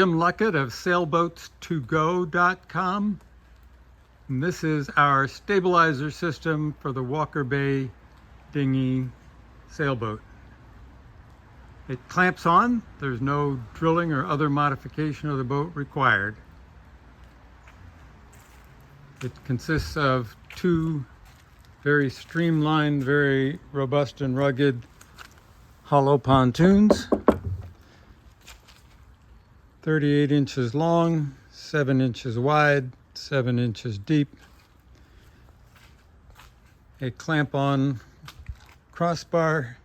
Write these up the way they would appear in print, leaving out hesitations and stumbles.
Jim Luckett of sailboats2go.com, and this is our stabilizer system for the Walker Bay Dinghy sailboat. It clamps on. There's no drilling or other modification of the boat required. It consists of two very streamlined, very robust and rugged hollow pontoons, 38 inches long, 7 inches wide, 7 inches deep. A clamp-on crossbar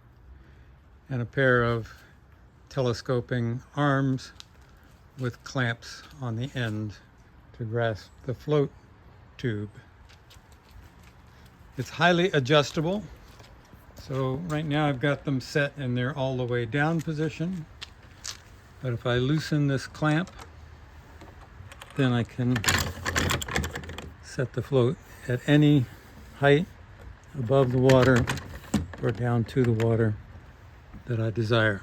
and a pair of telescoping arms with clamps on the end to grasp the float tube. It's highly adjustable. So right now I've got them set in their all the way down position. But if I loosen this clamp, then I can set the float at any height above the water or down to the water that I desire.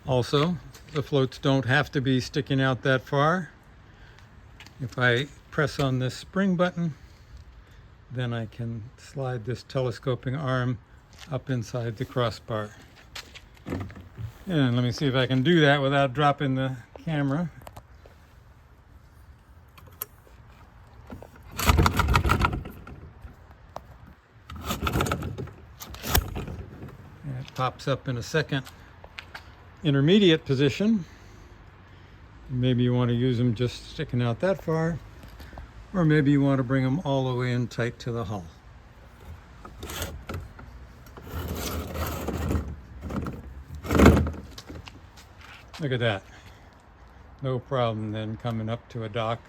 Also, the floats don't have to be sticking out that far. If I press on this spring button, then I can slide this telescoping arm up inside the crossbar. And let me see if I can do that without dropping the camera. And it pops up in a second intermediate position. Maybe you want to use them just sticking out that far, or maybe you want to bring them all the way in tight to the hull. Look at that. No problem then coming up to a dock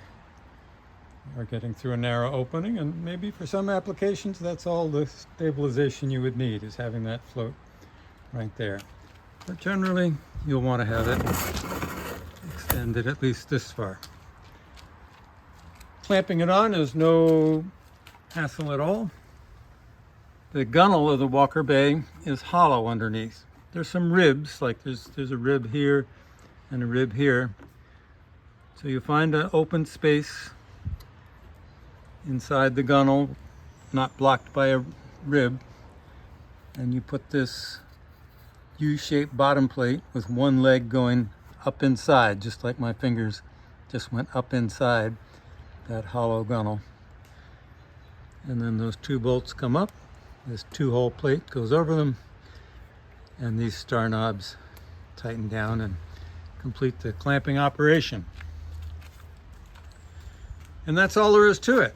or getting through a narrow opening, and maybe for some applications that's all the stabilization you would need, is having that float right there. But generally you'll want to have it extended at least this far. Clamping it on is no hassle at all. The gunnel of the Walker Bay is hollow underneath. There's some ribs, like there's a rib here and a rib here. So you find an open space inside the gunnel, not blocked by a rib, and you put this U-shaped bottom plate with one leg going up inside, just like my fingers just went up inside that hollow gunnel. And then those two bolts come up, this two-hole plate goes over them, and these star knobs tighten down and complete the clamping operation. And that's all there is to it.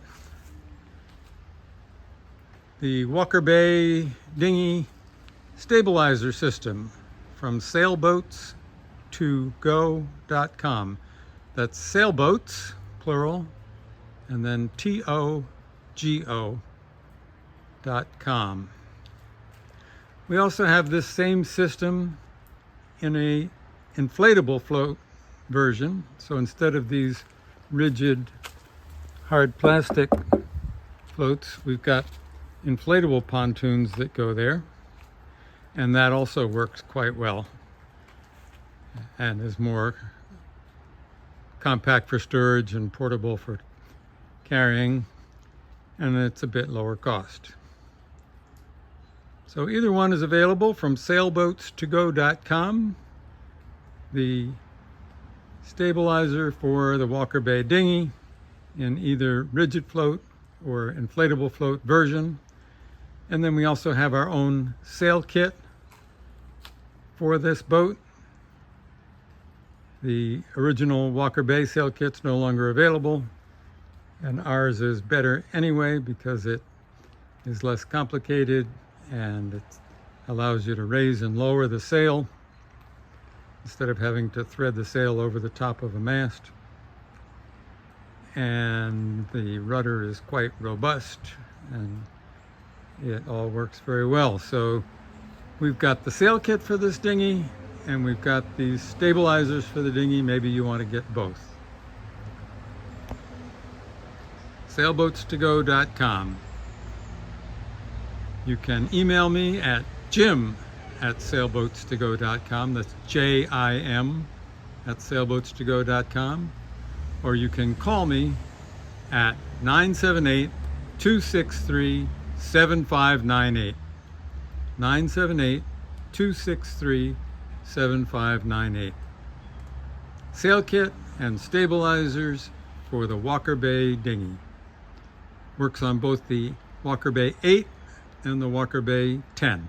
The Walker Bay Dinghy stabilizer system from sailboats2go.com. That's sailboats, plural, and then TOGO.com. We also have this same system in a inflatable float version. So instead of these rigid hard plastic floats, we've got inflatable pontoons that go there, and that also works quite well and is more compact for storage and portable for carrying, and it's a bit lower cost. So either one is available from sailboats2go.com. The stabilizer for the Walker Bay Dinghy in either rigid float or inflatable float version. And then we also have our own sail kit for this boat. The original Walker Bay sail kit's no longer available, and ours is better anyway because it is less complicated and it allows you to raise and lower the sail instead of having to thread the sail over the top of a mast. And the rudder is quite robust and it all works very well. So we've got the sail kit for this dinghy and we've got these stabilizers for the dinghy. Maybe you want to get both. Sailboats2go.com. You can email me at jim jim@sailboatstogo.com. That's JIM at sailboatstogo.com. Or you can call me at 978-263-7598. 978-263-7598. Sail kit and stabilizers for the Walker Bay Dinghy. Works on both the Walker Bay 8 and the Walker Bay 10.